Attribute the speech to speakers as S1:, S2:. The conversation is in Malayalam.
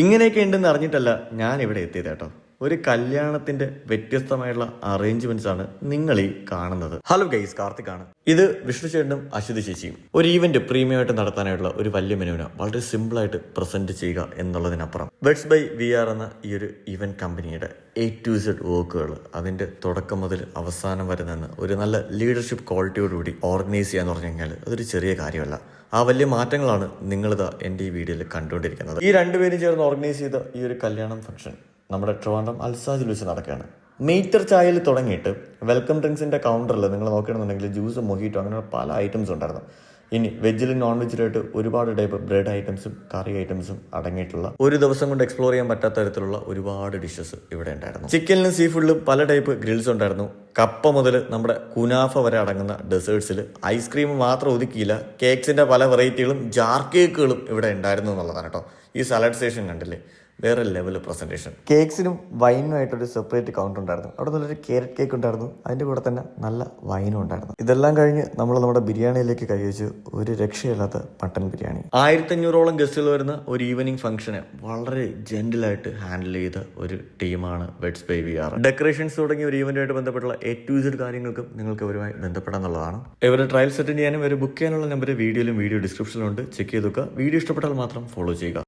S1: ഇങ്ങനെയൊക്കെ ഉണ്ടെന്ന് അറിഞ്ഞിട്ടല്ല ഞാൻ ഇവിടെ എത്തിയത് കേട്ടോ. ഒരു കല്യാണത്തിന്റെ വ്യത്യസ്തമായുള്ള അറേഞ്ച്മെന്റ്സ് ആണ് നിങ്ങൾ ഈ കാണുന്നത്. ഹലോ ഗൈസ്, കാർത്തിക് ആണ്. ഇത് വിഷ്ണു ചേട്ടനും അശ്വതി ചേച്ചിയും ഒരു ഈവന്റ് പ്രീമിയം ആയിട്ട് നടത്താനായിട്ടുള്ള ഒരു വലിയ മെനുവിനെ വളരെ സിമ്പിൾ ആയിട്ട് പ്രസന്റ് ചെയ്യുക എന്നുള്ളതിനപ്പുറം വെഡ്സ് ബൈ VR എന്ന ഈ ഒരു ഈവന്റ് കമ്പനിയുടെ A to Z വർക്കുകൾ അതിന്റെ തുടക്കം മുതൽ അവസാനം വരെ നിന്ന് ഒരു നല്ല ലീഡർഷിപ്പ് ക്വാളിറ്റിയോടുകൂടി ഓർഗനൈസ് ചെയ്യാന്ന് പറഞ്ഞു കഴിഞ്ഞാൽ അതൊരു ചെറിയ കാര്യമല്ല. ആ വലിയ മാറ്റങ്ങളാണ് നിങ്ങളിതാ എൻ്റെ ഈ വീഡിയോയിൽ കണ്ടുകൊണ്ടിരിക്കുന്നത്. ഈ രണ്ടുപേരും ചേർന്ന് ഓർഗനൈസ് ചെയ്ത ഈ ഒരു കല്യാണം ഫംഗ്ഷൻ നമ്മുടെ ട്രിവാൻഡ്രം അൽസാജിൽ വെച്ച് നടക്കുകയാണ്. മീറ്റർ ചായയിൽ തുടങ്ങിയിട്ട് വെൽക്കം ഡ്രിങ്ക്സിന്റെ കൗണ്ടറിൽ നിങ്ങൾ നോക്കുകയാണെന്നുണ്ടെങ്കിൽ ജ്യൂസ്, മൊഹിറ്റോ അങ്ങനെ പല ഐറ്റംസ് ഉണ്ടായിരുന്നു. ഇനി വെജിലും നോൺ വെജിലായിട്ട് ഒരുപാട് ടൈപ്പ് ബ്രെഡ് ഐറ്റംസും കറി ഐറ്റംസും അടങ്ങിയിട്ടുള്ള ഒരു ദിവസം കൊണ്ട് എക്സ്പ്ലോർ ചെയ്യാൻ പറ്റാത്ത തരത്തിലുള്ള ഒരുപാട് ഡിഷസ് ഇവിടെ ഉണ്ടായിരുന്നു. ചിക്കനിലും സീ ഫുഡിലും പല ടൈപ്പ് ഗ്രിൽസ് ഉണ്ടായിരുന്നു. കപ്പ മുതൽ നമ്മുടെ കുനാഫ വരെ അടങ്ങുന്ന ഡെസേർട്സിൽ ഐസ്ക്രീം മാത്രം ഒതുക്കിയില്ല, കേക്ക്സിന്റെ പല വെറൈറ്റികളും ജാർ കേക്കുകളും ഇവിടെ ഉണ്ടായിരുന്നു എന്നുള്ളതാണ് കേട്ടോ. ഈ സലാഡ് സ്റ്റേഷൻ കണ്ടില്ലേ, വേറെ ലെവൽ പ്രസന്റേഷൻ. കേക്ക്സിനും വൈനുമായിട്ടൊരു സെപ്പറേറ്റ് കൗണ്ടർ ഉണ്ടായിരുന്നു. അവിടെ നല്ലൊരു ക്യാരറ്റ് കേക്ക് ഉണ്ടായിരുന്നു, അതിന്റെ കൂടെ തന്നെ നല്ല വൈനും ഉണ്ടായിരുന്നു. ഇതെല്ലാം കഴിഞ്ഞ് നമ്മൾ നമ്മുടെ ബിരിയാണിയിലേക്ക് കഴിച്ചു. ഒരു രക്ഷയില്ലാത്ത മട്ടൻ ബിരിയാണി. 1500ഓളം ഗസ്റ്റുകൾ വരുന്ന ഒരു ഈവനിങ് ഫംഗ്ഷനെ വളരെ ജെന്റിലായിട്ട് ഹാൻഡിൽ ചെയ്ത ഒരു ടീമാണ് വെഡ്സ് ബൈ VR. ഡെക്കറേഷൻസ് തുടങ്ങിയ ഒരു ഈവന്റുമായിട്ട് ബന്ധപ്പെട്ടുള്ള A to Z കാര്യങ്ങൾക്കും നിങ്ങൾക്ക് അവരുമായി ബന്ധപ്പെടാന്നുള്ളതാണ്. ഇവരുടെ ട്രയൽ സെറ്റ് ചെയ്യാനും ഇവർ ബുക്ക് ചെയ്യാനുള്ള നമ്പർ വീഡിയോയിലും വീഡിയോ ഡിസ്ക്രിപ്ഷനിലും ഉണ്ട്. ചെക്ക് ചെയ്ത് നോക്കുക. വീഡിയോ ഇഷ്ടപ്പെട്ടാൽ മാത്രം ഫോളോ ചെയ്യുക.